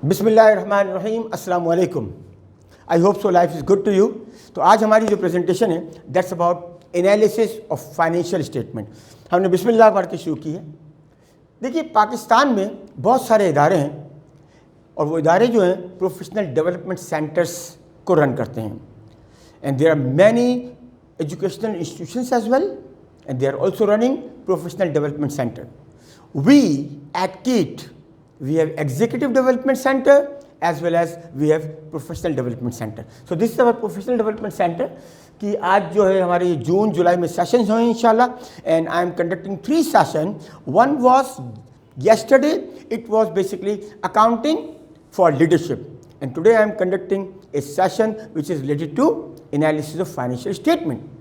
बिस्मिल्लाहिर्रहमानिर्रहीम, अस्सलाम वालेकुम। I hope so life is good to you. तो आज हमारी जो प्रेजेंटेशन है that's about analysis of financial statement. हमने बिस्मिल्लाह पढ़ के शुरू की है। देखिए, पाकिस्तान में बहुत सारे इदारे हैं और वो इदारे जो हैं प्रोफेशनल डेवलपमेंट सेंटर्स को रन करते हैं। And there are many educational institutions as well and they are also running professional development centre. We at KIET we have executive development center as well as we have professional development center. So this is our professional development center कि आज जो है हमारे जून जुलाई में sessions हुए इंशाल्लाह, and I am conducting 3 session. One was yesterday, it was basically accounting for leadership, and today I am conducting a session which is related to analysis of financial statement.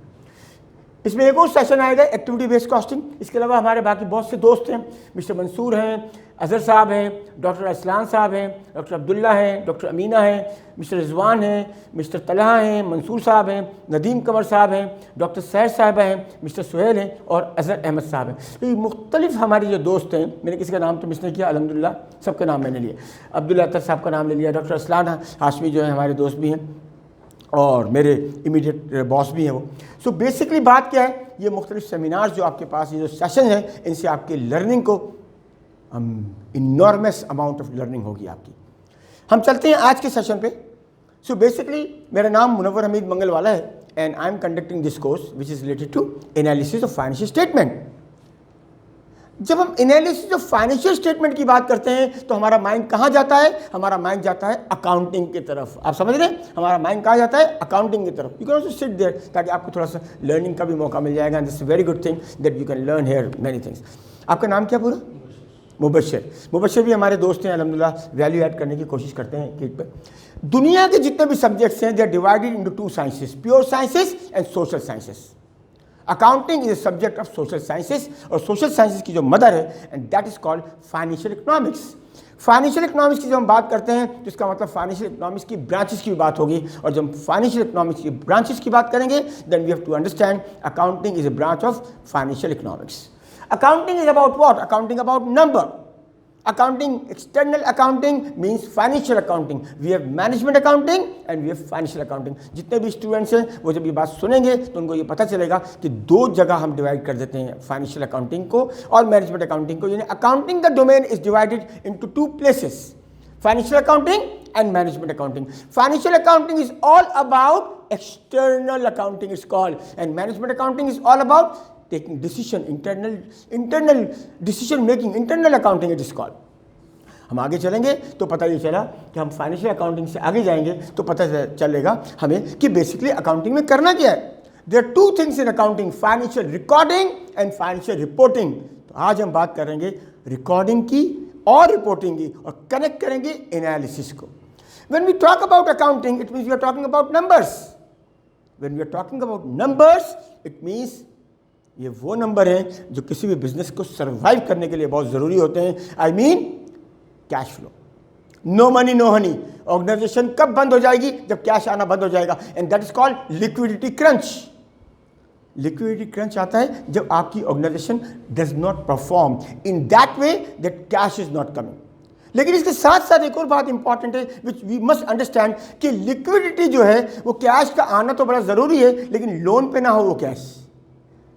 इसमें एक और सेशन आएगा activity based costing. इसके अलावा हमारे बाकी बहुत से दोस्त हैं, मिस्टर मंसूर हैं, अजहर साहब हैं, डॉक्टर असलान साहब हैं, डॉक्टर अब्दुल्ला हैं, डॉक्टर अमीना हैं, मिस्टर रिजवान हैं, मिस्टर तलहा हैं, मंसूर साहब हैं, नदीम कंवर साहब हैं, डॉक्टर सहर साहब हैं, मिस्टर सुहेल हैं और अजहर अहमद साहब हैं। तो ये मुख्तलिफ हमारे जो दोस्त हैं, मैंने किसी का नाम तो मिस नहीं किया, अल्हम्दुलिल्लाह सबका नाम मैंने लिया। अब्दुल्ला अतर साहब का नाम ले लिया, डॉक्टर असलान हाशमी जो है हमारे दोस्त भी हैं और मेरे इमीडिएट बॉस भी हैं वो। सो बेसिकली बात क्या है, ये मुख्तलिफ सेमिनार्स जो आपके पास ये जो सेशन हैं, इनसे आपकी लर्निंग को इनॉर्मस अमाउंट ऑफ लर्निंग होगी आपकी। हम चलते हैं आज के सेशन पे। सो बेसिकली मेरा नाम मुनव्वर हमीद मंगलवाला है and I am conducting this course which is related to analysis of financial statement. जब हम एनालिसिस ऑफ फाइनेंशियल स्टेटमेंट की बात करते हैं तो हमारा माइंड कहाँ जाता है? हमारा माइंड जाता है अकाउंटिंग की तरफ। आप समझ रहे हैं, हमारा माइंड कहाँ जाता है? अकाउंटिंग की तरफ। You can also sit there ताकि आपको थोड़ा सा लर्निंग का भी मौका मिल जाएगा। This is very good thing that you can learn here many things. आपका नाम क्या पूरा? मुबशर। मुबशर भी हमारे दोस्त हैं, अल्हम्दुलिल्लाह वैल्यू ऐड करने की कोशिश करते हैं KIET पर। दुनिया के जितने भी सब्जेक्ट्स हैं they are divided into 2 sciences, pure sciences and social sciences. Accounting is a subject of social sciences और सोशल साइंसेस की जो मदर है and that is called financial economics. Financial economics की जब हम बात करते हैं तो इसका मतलब फाइनेंशियल इकोनॉमिक्स की ब्रांचेस की भी बात होगी, और जब फाइनेंशियल इकोनॉमिक्स की ब्रांचेस की बात करेंगे then we have to understand accounting is a branch of financial economics. Accounting is about what? Accounting about number. Accounting, external accounting means financial accounting. We have management accounting and we have financial accounting. जितने भी students हैं वो जब ये बात सुनेंगे तो उनको ये पता चलेगा कि 2 जगह हम डिवाइड कर देते हैं फाइनेंशियल अकाउंटिंग को और मैनेजमेंट अकाउंटिंग को। यानी अकाउंटिंग का domain is divided into 2 places, financial accounting and management accounting. Financial accounting is all about external accounting is called, and management accounting is all about taking decision, internal decision making, internal accounting it is called. हम आगे चलेंगे तो पता ये चला कि हम financial accounting से आगे जाएंगे तो पता चलेगा हमें कि बेसिकली अकाउंटिंग में करना क्या है। There are 2 things in accounting, financial recording and financial reporting. तो आज हम बात करेंगे रिकॉर्डिंग की और रिपोर्टिंग की और कनेक्ट करेंगे एनालिसिस को। When we talk about accounting it means we are talking about numbers. When we are talking about numbers it means ये वो नंबर हैं जो किसी भी बिजनेस को सर्वाइव करने के लिए बहुत ज़रूरी होते हैं। I mean cash flow. No money no honey. Organisation कब बंद हो जाएगी? जब कैश आना बंद हो जाएगा, and that is called liquidity crunch. Liquidity crunch आता है जब आपकी organisation does not perform in that way that cash is not coming. लेकिन इसके साथ साथ एक और बात इंपॉर्टेंट है विच वी मस्ट अंडरस्टैंड कि लिक्विडिटी जो है वो कैश का आना तो बड़ा ज़रूरी है, लेकिन लोन पे ना हो वो cash.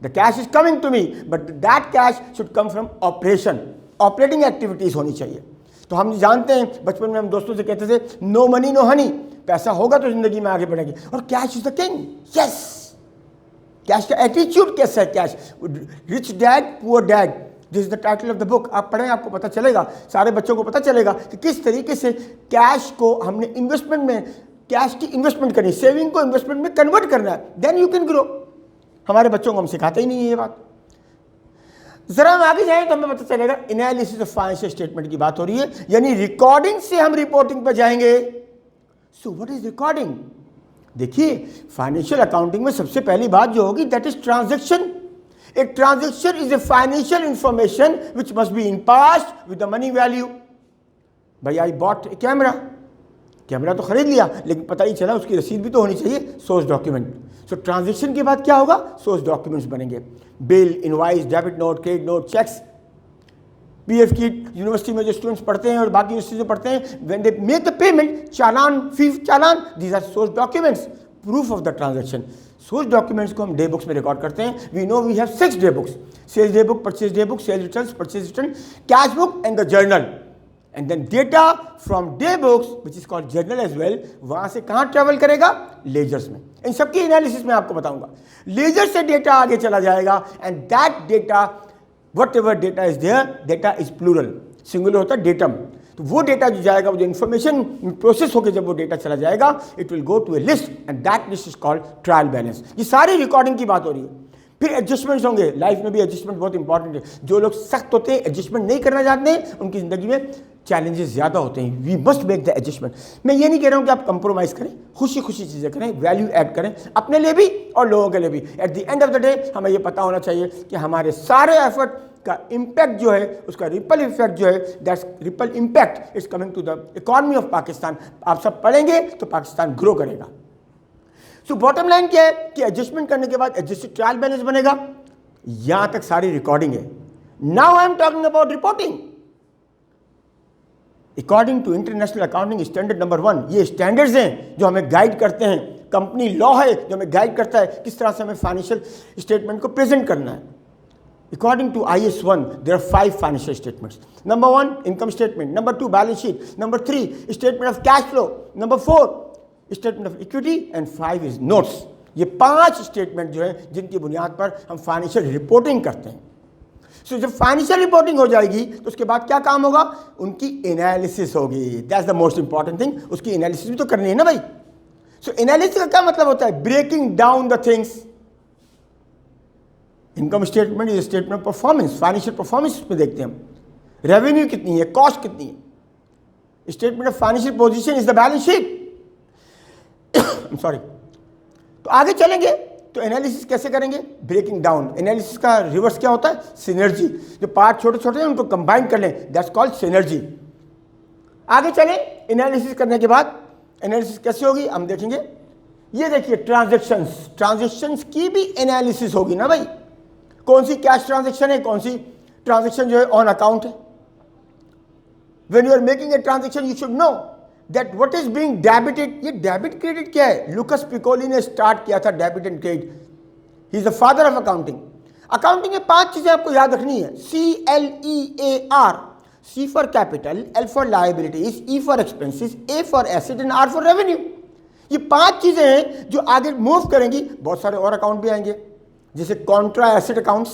The cash is coming to me, but that cash should come from operation, operating activities होनी चाहिए। तो हम जानते हैं, बचपन में हम दोस्तों से कहते थे नो मनी नो हनी, पैसा होगा तो जिंदगी में आगे बढ़ेगी, और cash is the king. Yes, cash का एटीट्यूड कैसा है? Cash rich dad poor dad, this is the title of the book. आप पढ़ें आपको पता चलेगा, सारे बच्चों को पता चलेगा कि किस तरीके से कैश को हमने इन्वेस्टमेंट में, कैश की इन्वेस्टमेंट करनी, सेविंग को इन्वेस्टमेंट में कन्वर्ट करना है, देन यू कैन ग्रो। हमारे बच्चों को हम सिखाते ही नहीं है ये बात। जरा हम आगे जाएं तो हमें पता चलेगा एनालिसिस ऑफ फाइनेंशियल स्टेटमेंट की बात हो रही है, यानी रिकॉर्डिंग से हम रिपोर्टिंग पर जाएंगे। So what is recording? देखिए, फाइनेंशियल अकाउंटिंग में सबसे पहली बात जो होगी that is transaction. A transaction is a financial information which must be in past with the money value. भाई आई बॉट ए कैमरा तो खरीद लिया, लेकिन पता ही चला उसकी रसीद भी तो होनी चाहिए, सोर्स डॉक्यूमेंट। सो ट्रांजैक्शन के बाद क्या होगा? सोर्स डॉक्यूमेंट्स बनेंगे, bill, invoice, debit note, credit note, cheques. PF की यूनिवर्सिटी में जो स्टूडेंट्स पढ़ते हैं और बाकी यूनिवर्सिटी जो पढ़ते हैं, when they make the payment, challan, fee challan, these are source documents, proof of the transaction. Source documents को हम डे बुक्स में रिकॉर्ड करते हैं। We know we have 6 day books, sales day book, purchase day book, sales returns, purchase return, cash book and the journal. And then data from day books which is called journal as well, वहां से कहाँ travel करेगा? Ledgers में। इन सबकी analysis में आपको बताऊंगा। Laser से डेटा आगे चला जाएगा and that data, whatever data is there, data is plural, singular होता है डेटम। तो वो डेटा जो जाएगा, वो जो इन्फॉर्मेशन प्रोसेस होकर जब वो डेटा चला जाएगा, it will go to a list and that list is called trial balance. ये सारी रिकॉर्डिंग की बात हो रही है। फिर एडजस्टमेंट्स होंगे, लाइफ में भी एडजस्टमेंट बहुत इंपॉर्टेंट है। जो लोग सख्त होते हैं, एडजस्टमेंट नहीं करना चाहते हैं, उनकी ज़िंदगी में चैलेंजेस ज़्यादा होते हैं। We must make the adjustment. मैं ये नहीं कह रहा हूँ कि आप कंप्रोमाइज़ करें, खुशी खुशी चीज़ें करें, वैल्यू ऐड करें अपने लिए भी और लोगों के लिए भी। At the end of the day हमें ये पता होना चाहिए कि हमारे सारे एफर्ट का इम्पैक्ट जो है, उसका रिपल इफेक्ट जो है, that's ripple impact is coming to the economy of Pakistan. आप सब पढ़ेंगे तो पाकिस्तान ग्रो करेगा। सो बॉटम लाइन क्या है कि एडजस्टमेंट करने के बाद एडजस्टेड ट्रायल बैलेंस बनेगा। यहां तक सारी रिकॉर्डिंग है। Now I am talking about reporting according to international accounting standard number 1। ये स्टैंडर्ड्स हैं जो हमें गाइड करते हैं। कंपनी लॉ है जो हमें गाइड करता है किस तरह से हमें फाइनेंशियल स्टेटमेंट को प्रेजेंट करना है। According to IS1, there are 5 financial statements. Number 1, income statement. Number 2, balance sheet. Number 3, statement of cash flow. Number 4, statement of equity. And 5 is notes. ये 5 स्टेटमेंट जो है जिनकी बुनियाद पर हम फाइनेंशियल रिपोर्टिंग करते हैं। सो जब फाइनेंशियल रिपोर्टिंग हो जाएगी तो उसके बाद क्या काम होगा? उनकी एनालिसिस होगी। That's the most important thing. उसकी एनालिसिस भी तो करनी है ना भाई। सो एनालिसिस का क्या मतलब होता है? Breaking down the things. Income statement is statement of performance, financial performance में देखते हैं हम। रेवेन्यू कितनी है, कॉस्ट कितनी है। Statement of financial position is the balance sheet. Sorry. तो आगे चलेंगे तो एनालिसिस कैसे करेंगे? Breaking down. एनालिसिस का रिवर्स क्या होता है? सिनर्जी। जो पार्ट छोटे छोटे हैं उनको कंबाइन कर लें, दैट्स कॉल्ड सिनर्जी। आगे चलें, एनालिसिस करने के बाद एनालिसिस कैसे होगी हम देखेंगे। ये देखिए ट्रांजैक्शंस, ट्रांजैक्शंस की भी एनालिसिस होगी ना भाई। कौन सी कैश ट्रांजैक्शन है, कौन सी ट्रांजैक्शन जो है ऑन अकाउंट है। When you are making a transaction you should know that what is being debited. ये डेबिट क्रेडिट क्या है? लुकस पिकोली ने स्टार्ट किया था debit and credit. He is the father of accounting. Accounting में 5 चीजें आपको याद रखनी है। CLEAR, C for capital, L for liabilities, E for expenses, A for asset and R for revenue. ये 5 चीजें हैं जो आगे मूव करेंगी। बहुत सारे और अकाउंट भी आएंगे जैसे contra asset accounts,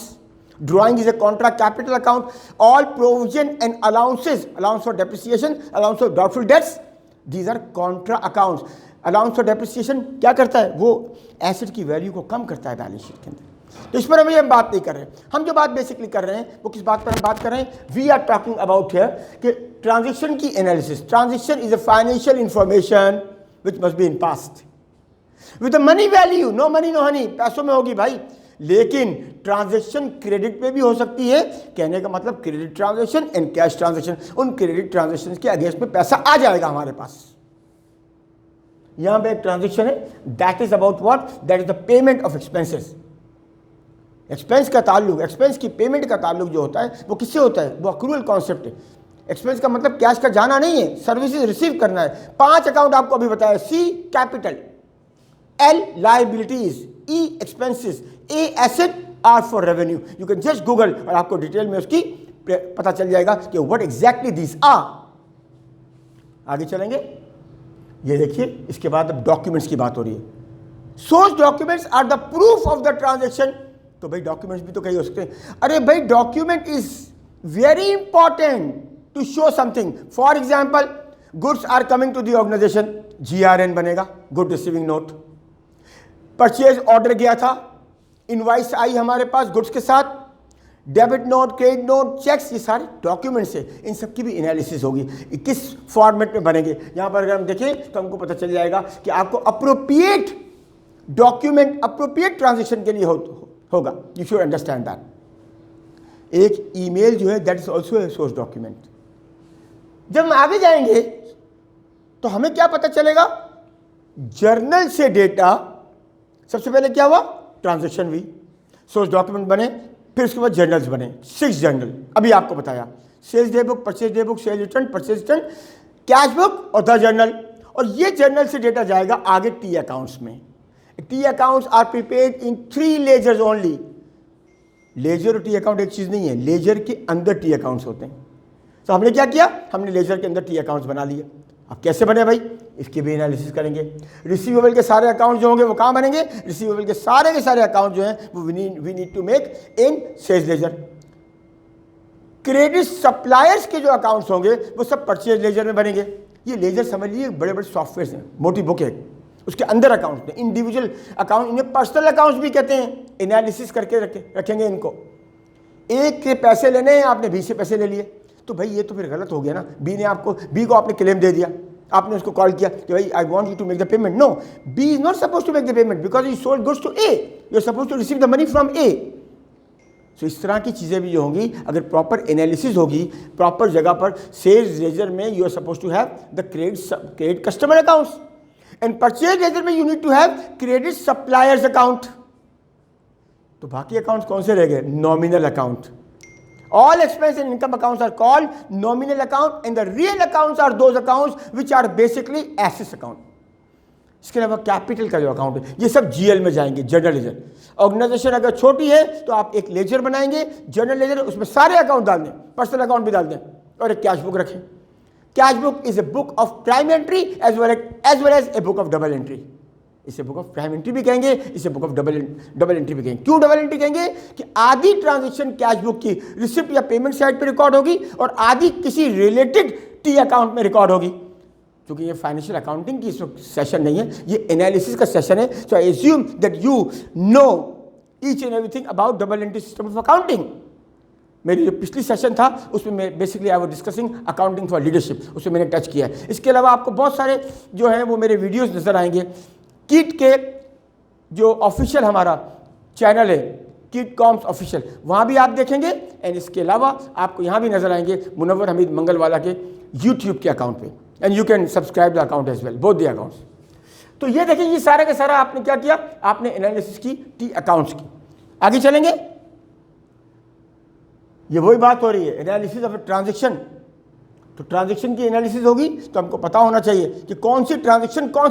drawing is a contra capital account, all provision and allowances, allowance for depreciation, allowance for doubtful debts, these are contra accounts. Allowance for depreciation क्या करता है? वो एसेट की वैल्यू को कम करता है बैलेंस शीट के अंदर। तो इस पर हम बात नहीं कर रहे हैं। हम जो बात बेसिकली कर रहे हैं वो किस बात पर हम बात कर रहे हैं? We are talking about here कि ट्रांजेक्शन की analysis. Transaction is a financial information which must be in past with money value. No money no honey, पैसों में होगी भाई। लेकिन ट्रांजैक्शन क्रेडिट पे भी हो सकती है। कहने का मतलब credit transaction and cash transaction. उन क्रेडिट ट्रांजैक्शन के अगेंस्ट में पैसा आ जाएगा हमारे पास। यहां पे एक ट्रांजैक्शन है, that is about what? That is the payment of expenses. Expense का ताल्लुक, एक्सपेंस की पेमेंट का ताल्लुक जो होता है वो किससे होता है? वो अक्रूवल कॉन्सेप्ट है। एक्सपेंस का मतलब कैश का जाना नहीं है, सर्विसेज रिसीव करना है। 5 अकाउंट आपको अभी बताया। C capital, L liabilities, E expenses, A asset, R for revenue. You can just Google और आपको डिटेल में उसकी पता चल जाएगा कि व्हाट एग्जैक्टली दिस आर। आगे चलेंगे। ये देखिए, इसके बाद अब डॉक्यूमेंट्स की बात हो रही है। Source documents are the proof of the transaction. तो भाई डॉक्यूमेंट्स भी तो कई हो सकते हैं। अरे भाई document is very important to show something. For example, goods are coming to the organization, GRN बनेगा, good receiving note. Purchase order गया था, इनवाइस आई हमारे पास गुड्स के साथ, debit note, credit note, cheques, ये सारे डॉक्यूमेंट्स है। इन सब की भी एनालिसिस होगी, किस फॉर्मेट में बनेंगे। यहाँ पर अगर हम देखें तो हमको पता चल जाएगा कि आपको अप्रोप्रिएट डॉक्यूमेंट अप्रोप्रिएट ट्रांजेक्शन के लिए होगा। You should understand that. एक ईमेल जो है that is also a source document. जब हम आगे जाएंगे तो हमें क्या पता चलेगा? जर्नल से डेटा, सबसे पहले क्या हुआ? ट्रांजैक्शन हुई, सोर्स डॉक्यूमेंट बने, फिर उसके बाद जर्नल्स बने। 6 जर्नल अभी आपको बताया। Sales day book, purchase day book, sale return, purchase return, cash book और द जर्नल। और ये जर्नल से डेटा जाएगा आगे टी अकाउंट्स में। T accounts are prepared in 3 ledgers only. Ledger और टी अकाउंट एक चीज़ नहीं है, लेजर के अंदर टी अकाउंट्स होते हैं। तो हमने क्या किया, हमने लेजर के अंदर टी अकाउंट्स बना लिए। अब कैसे बने भाई, इसके भी एनालिसिस करेंगे। रिसीवेबल के सारे अकाउंट जो होंगे वो कहाँ बनेंगे, रिसीवेबल के सारे अकाउंट जो हैं वो we need to make in sales ledger. Credit suppliers के जो अकाउंट्स होंगे वो सब परचेज लेजर में बनेंगे। ये लेजर समझ लीजिए बड़े बड़े सॉफ्टवेयर हैं, मोटी बुक है, उसके अंदर अकाउंट हैं, इंडिविजुअल अकाउंट, इन्हें पर्सनल अकाउंट्स भी कहते हैं। एनालिसिस करके रखेंगे इनको। एक के पैसे लेने हैं, आपने बी से पैसे ले लिए, तो भाई ये तो फिर गलत हो गया ना। बी को आपने क्लेम दे दिया, आपने उसको कॉल किया कि भाई I want you to make the payment. No, B is not suppose to make the payment because you sold goods to A, you are suppose to receive the money from A. So इस तरह की चीज़ें भी जो होंगी, अगर proper analysis होगी proper जगह पर, सेल्स लेजर में you are suppose to have the credit customer accounts, and purchase ledger में you need to have credit suppliers account. तो बाकी अकाउंट्स कौन से रह गए, nominal account. All expense and income accounts are called nominal account and the real accounts are those accounts which are basically assets account. इसके अलावा capital का जो अकाउंट है ये सब जीएल में जाएंगे, जनरल लेजर। ऑर्गेनाइजेशन अगर छोटी है तो आप एक लेजर बनाएंगे, जनरल लेजर, उसमें सारे अकाउंट डाल दें, पर्सनल अकाउंट भी डाल दें और एक कैश बुक रखें। Cash book is a book of prime entry as well as a book of double entry. इसे बुक ऑफ प्राइम एंट्री भी कहेंगे, इसे बुक ऑफ डबल एंट्री भी कहेंगे। क्यों डबल एंट्री कहेंगे कि आधी ट्रांजैक्शन कैश बुक की रिसिप्ट या पेमेंट साइड पे रिकॉर्ड होगी और आधी किसी रिलेटेड टी अकाउंट में रिकॉर्ड होगी। क्योंकि ये फाइनेंशियल अकाउंटिंग की सेशन नहीं है, ये एनालिसिस का सेशन है। So I assume that you know each and everything about double entry system of accounting. मेरी जो पिछली सेशन था उसमें मैं basically I was discussing accounting for leadership, उसमें मैंने टच किया है। इसके अलावा आपको बहुत सारे जो हैं वो मेरे वीडियोज़ नज़र आएंगे। किट के जो ऑफिशियल हमारा चैनल है, किट कॉम्स ऑफिशियल, वहाँ भी आप देखेंगे। एंड इसके अलावा आपको यहाँ भी नजर आएंगे मुनव्वर हमीद मंगलवाला के यूट्यूब के अकाउंट पे, and you can subscribe the account as well, both the accounts. तो ये देखें, ये सारा का सारा आपने क्या किया, आपने एनालिसिस की टी अकाउंट्स की। आगे चलेंगे, ये वही बात हो रही है, एनालिसिस ऑफ ट्रांजेक्शन। तो ट्रांजेक्शन की एनालिसिस होगी तो हमको पता होना चाहिए कि कौन सी ट्रांजेक्शन कौन